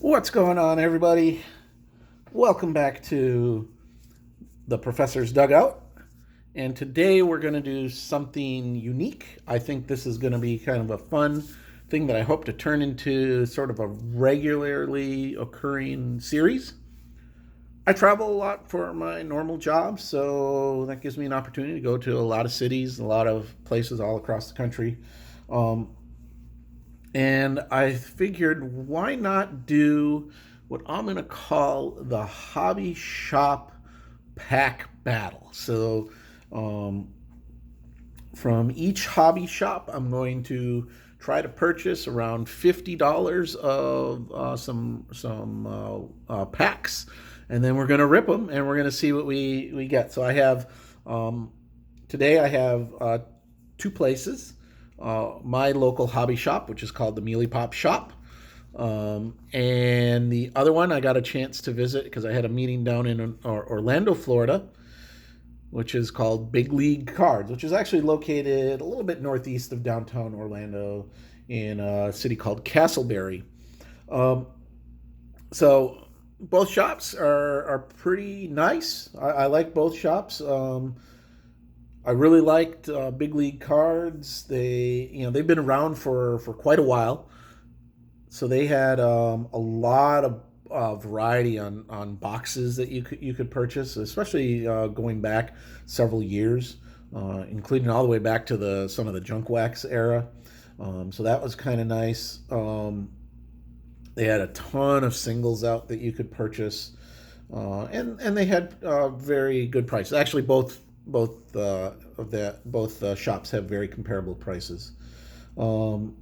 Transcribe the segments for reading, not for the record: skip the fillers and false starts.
What's going on, everybody? Welcome back to the Professor's Dugout. And today we're going to do something unique. I think this is going to be kind of a fun thing that I hope to turn into sort of a regularly occurring series. I travel a lot for my normal job, so that gives me an opportunity to go to a lot of cities, a lot of places all across the country. Um, and I figured, why not do what I'm going to call the hobby shop pack battle? So, um, from each hobby shop, I'm going to try to purchase around $50 of some packs, and then we're going to rip them, and we're going to see what we get. So I have today I have two places. My local hobby shop, which is called the Meelypops shop. And the other one I got a chance to visit because I had a meeting down in Orlando, Florida, which is called Big League Cards, which is actually located a little bit northeast of downtown Orlando in a city called Castleberry. Um, so both shops are pretty nice. I like both shops. I really liked Big League Cards. They've been around for quite a while, so they had a lot of variety on boxes that you could purchase, especially going back several years, including all the way back to the some of the junk wax era. So that was kind of nice. They had a ton of singles out that you could purchase, and they had very good prices. Actually, both shops have very comparable prices. Um,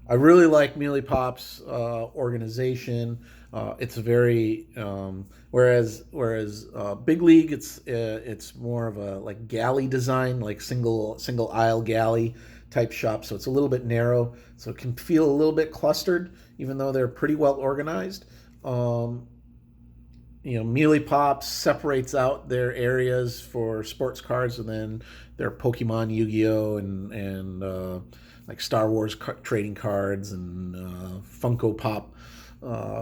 I really like Meelypops organization. It's very whereas Big League, it's more of a like galley design, like single aisle galley type shop. So it's a little bit narrow, so it can feel a little bit clustered, even though they're pretty well organized. Um, Mealy separates out their areas for sports cards, and then their Pokemon, Yu-Gi-Oh, and like Star Wars trading cards and Funko Pop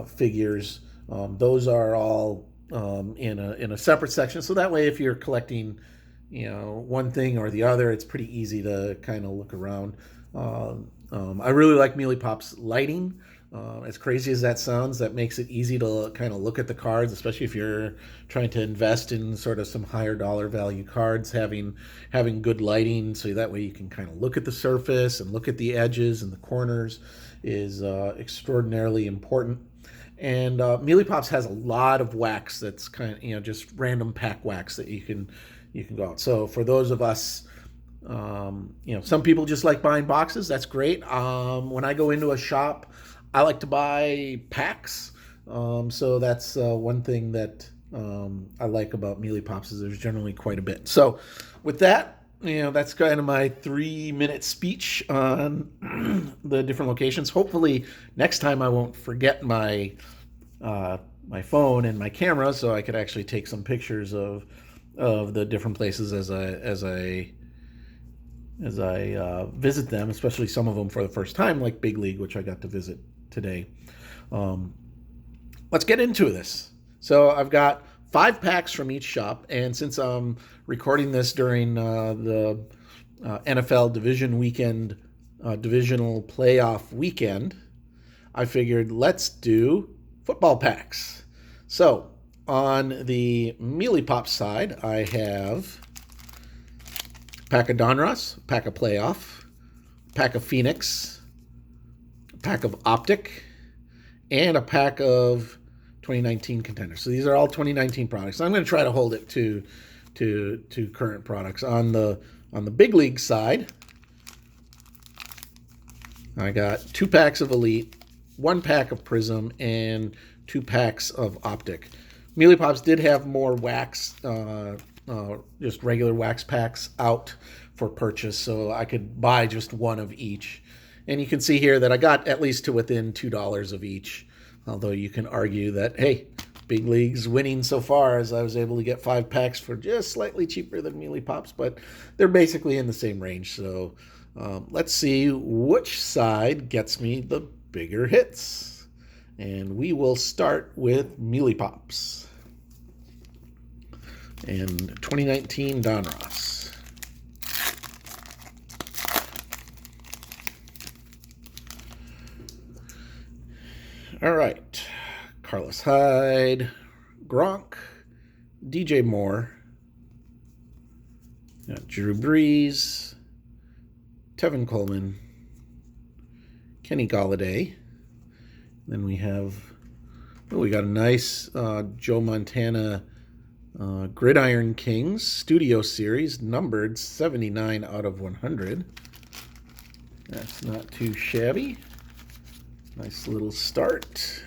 figures. Those are all in a separate section. So that way, if you're collecting, one thing or the other, it's pretty easy to kind of look around. I really like Mealy lighting. As crazy as that sounds, that makes it easy to kind of look at the cards, especially if you're trying to invest in sort of some higher dollar value cards. Having good lighting, so that way you can kind of look at the surface and look at the edges and the corners, is extraordinarily important. And Mealy has a lot of wax that's kind of just random pack wax that you can go out. So for those of us, some people just like buying boxes. That's great. When I go into a shop, I like to buy packs. So that's one thing that I like about Meelypops, is there's generally quite a bit. So with that, that's kind of my 3-minute speech on the different locations. Hopefully next time I won't forget my phone and my camera, so I could actually take some pictures of the different places as I visit them, especially some of them for the first time, like Big League, which I got to visit today. Um, let's get into this. So I've got 5 packs from each shop, and since I'm recording this during the NFL division weekend, divisional playoff weekend, I figured let's do football packs. So on the Mealypop side, I have a pack of Donruss, a pack of Playoff, a pack of Phoenix, a pack of Optic, and a pack of 2019 contenders. So these are all 2019 products. I'm going to try to hold it to current products. On the big league side, I got 2 packs of Elite, 1 pack of Prism, and 2 packs of Optic. Mealypops did have more wax, just regular wax packs out for purchase, so I could buy just one of each. And you can see here that I got at least to within $2 of each. Although you can argue that, hey, Big League's winning so far, as I was able to get 5 packs for just slightly cheaper than Mealypops, but they're basically in the same range. So let's see which side gets me the bigger hits. And we will start with Meelypops and 2019 Donruss. All right. Carlos Hyde, Gronk, DJ Moore, Drew Brees, Tevin Coleman, Kenny Golladay. Then we have, we got a nice Joe Montana Gridiron Kings Studio Series, numbered 79 out of 100. That's not too shabby. Nice little start.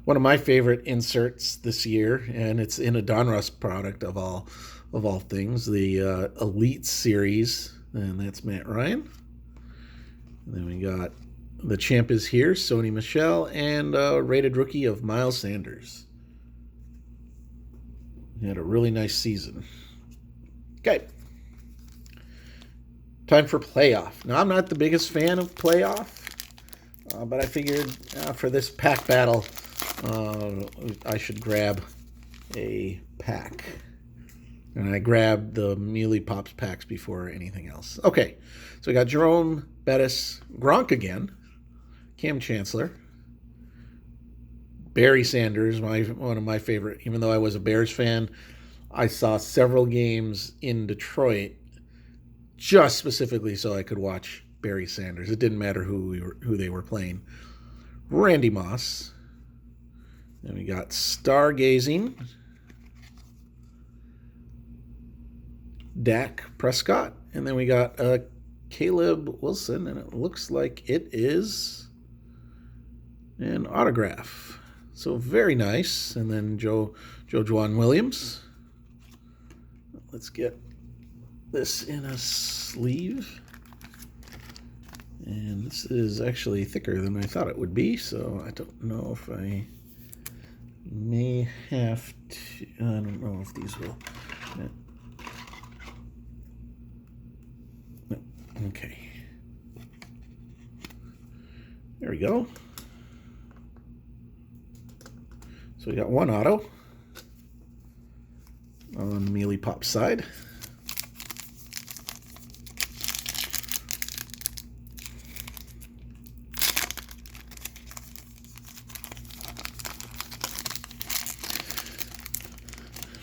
One of my favorite inserts this year, and it's in a Donruss product of all things, the Elite Series, and that's Matt Ryan. And then we got the champ is here, Sony Michel, and rated rookie of Miles Sanders. He had a really nice season. Okay. Time for playoff. Now, I'm not the biggest fan of playoff, but I figured for this pack battle, I should grab a pack. And I grabbed the Meelypops packs before anything else. Okay, so we got Jerome Bettis, Gronk again, Cam Chancellor, Barry Sanders, one of my favorite. Even though I was a Bears fan, I saw several games in Detroit just specifically so I could watch Barry Sanders. It didn't matter who they were playing. Randy Moss. Then we got Stargazing, Dak Prescott, and then we got Caleb Wilson, and it looks like it is an autograph. So very nice. And then Joe Juan Williams. Let's get this in a sleeve. And this is actually thicker than I thought it would be, so I don't know if I may have to. I don't know if these will. Okay. There we go. So we got one auto on the Meelypop side.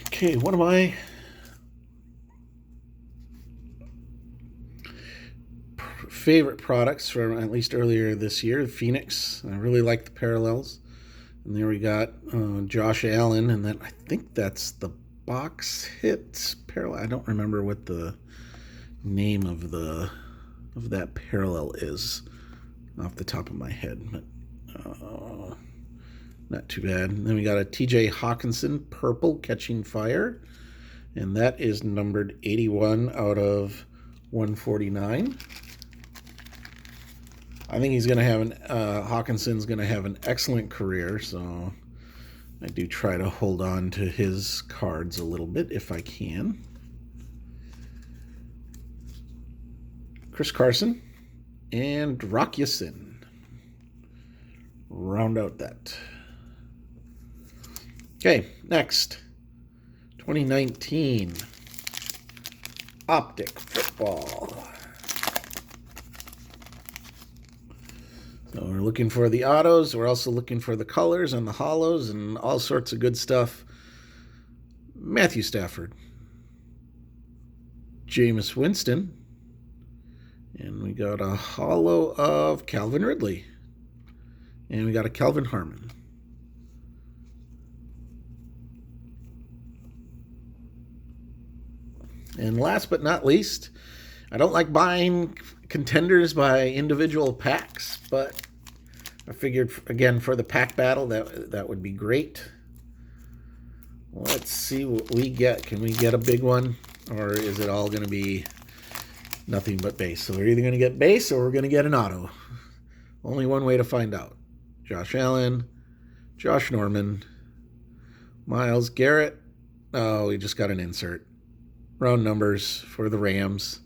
Okay, one of my favorite products from at least earlier this year, Phoenix. I really like the parallels. And there we got Josh Allen, and then I think that's the box hit parallel. I don't remember what the name of that parallel is off the top of my head, but not too bad. And then we got a TJ Hawkinson purple catching fire, and that is numbered 81 out of 149. I think he's going to have Hawkinson's going to have an excellent career, so I do try to hold on to his cards a little bit if I can. Chris Carson and Rock Ya-Sin. Round out that. Okay, next. 2019 Optic Football. So we're looking for the autos. We're also looking for the colors and the hollows and all sorts of good stuff. Matthew Stafford. Jameis Winston. And we got a hollow of Calvin Ridley. And we got a Calvin Harmon. And last but not least, I don't like buying contenders by individual packs, but I figured, again, for the pack battle, that would be great. Let's see what we get. Can we get a big one, or is it all going to be nothing but base? So we're either going to get base or we're going to get an auto. Only one way to find out. Josh Allen, Josh Norman, Myles Garrett. Oh, we just got an insert. Round numbers for the Rams.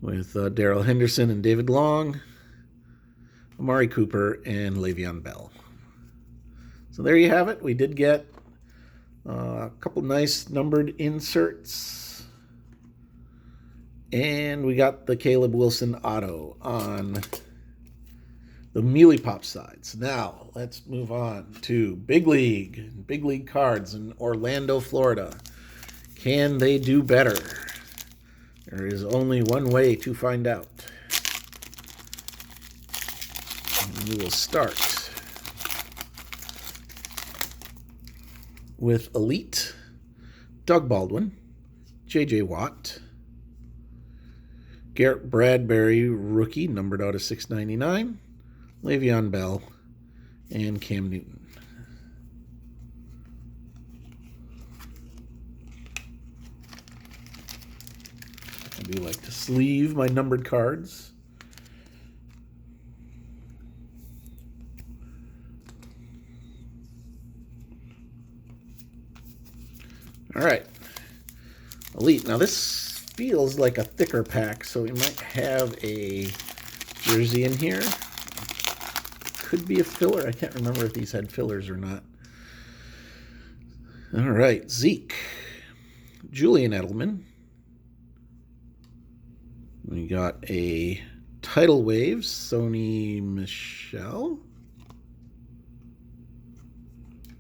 with Darrell Henderson and David Long, Amari Cooper, and Le'Veon Bell. So there you have it. We did get a couple nice numbered inserts. And we got the Caleb Wilson auto on the Meelypops sides. Now, let's move on to Big League cards in Orlando, Florida. Can they do better? There is only one way to find out. And we will start with Elite, Doug Baldwin, J.J. Watt, Garrett Bradbury, rookie, numbered out of 699, Le'Veon Bell, and Cam Newton. I do like to sleeve my numbered cards. All right, Elite. Now this feels like a thicker pack, so we might have a jersey in here. Could be a filler. I can't remember if these had fillers or not. All right, Zeke, Julian Edelman. We got a Tidal Waves, Sony Michel.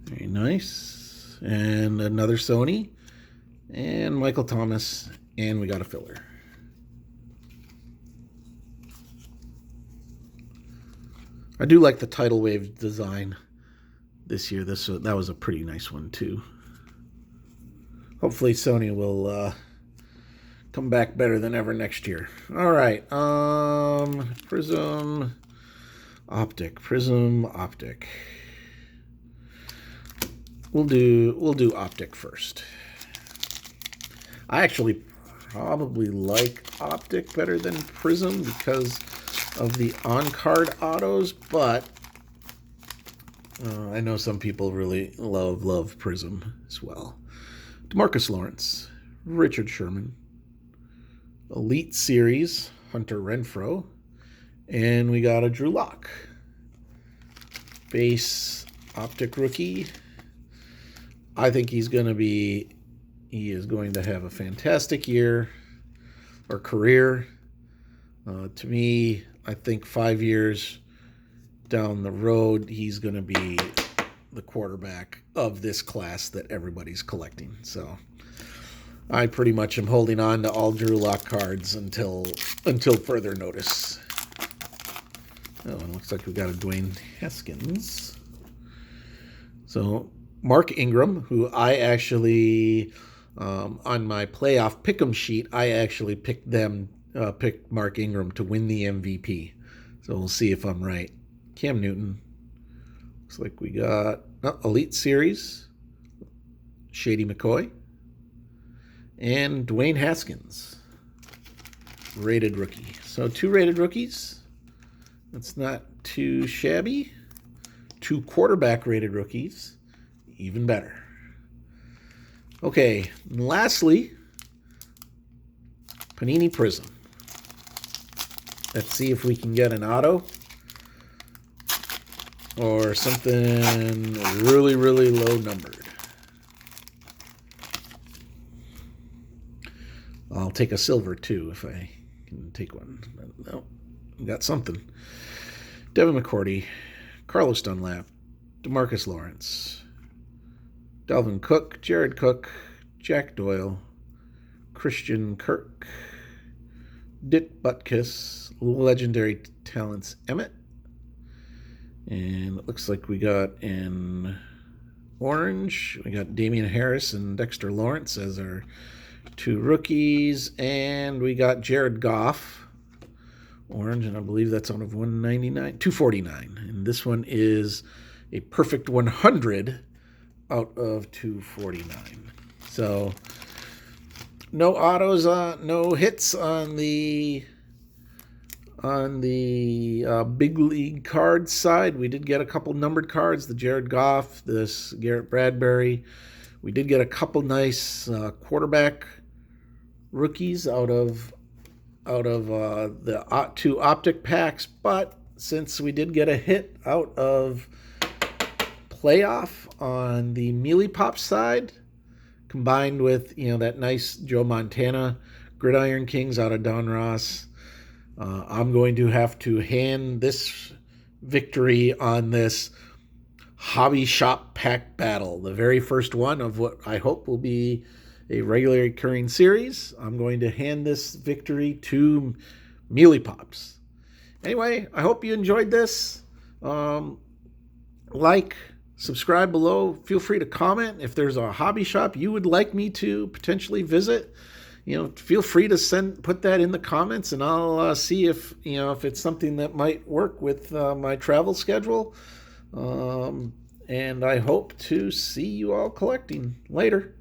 Very nice. And another Sony. And Michael Thomas. And we got a filler. I do like the Tidal Wave design this year. That was a pretty nice one too. Hopefully Sony will come back better than ever next year. All right, Prism Optic. We'll do Optic first. I actually probably like Optic better than Prism because of the on-card autos, but I know some people really love Prism as well. DeMarcus Lawrence, Richard Sherman, Elite Series, Hunter Renfrow, and we got a Drew Lock. Base Optic rookie. I think he is going to have a fantastic year or career. To me, I think 5 years down the road, he's going to be the quarterback of this class that everybody's collecting. So I pretty much am holding on to all Drew Lock cards until further notice. Oh, it looks like we got a Dwayne Haskins. So Mark Ingram, who I actually on my playoff pick'em sheet, I actually picked Mark Ingram to win the MVP. So we'll see if I'm right. Cam Newton. Looks like we got Elite Series, Shady McCoy, and Dwayne Haskins, rated rookie. So 2 rated rookies. That's not too shabby. 2 quarterback rated rookies. Even better. Okay, and lastly, Panini Prism. Let's see if we can get an auto or something really, really low numbered. I'll take a silver too if I can take one. No, got something. Devin McCourty, Carlos Dunlap, DeMarcus Lawrence, Dalvin Cook, Jared Cook, Jack Doyle, Christian Kirk, Dit Butkus, Legendary Talents Emmett, and it looks like we got in orange, we got Damian Harris and Dexter Lawrence as our 2 rookies, and we got Jared Goff, orange, and I believe that's out of 249, and this one is a perfect 100 out of 249. So no autos, no hits on the big league card side. We did get a couple numbered cards, the Jared Goff, this Garrett Bradbury. We did get a couple nice quarterback rookies out of out of the two optic packs, but since we did get a hit out of playoff on the Meelypops side, combined with that nice Joe Montana Gridiron Kings out of Don Ross, I'm going to have to hand this victory on this hobby shop pack battle, the very first one of what I hope will be a regularly occurring series. I'm going to hand this victory to Meelypops. Anyway, I hope you enjoyed this. Like, subscribe below. Feel free to comment if there's a hobby shop you would like me to potentially visit. Feel free to put that in the comments, and I'll see if it's something that might work with my travel schedule. And I hope to see you all collecting later.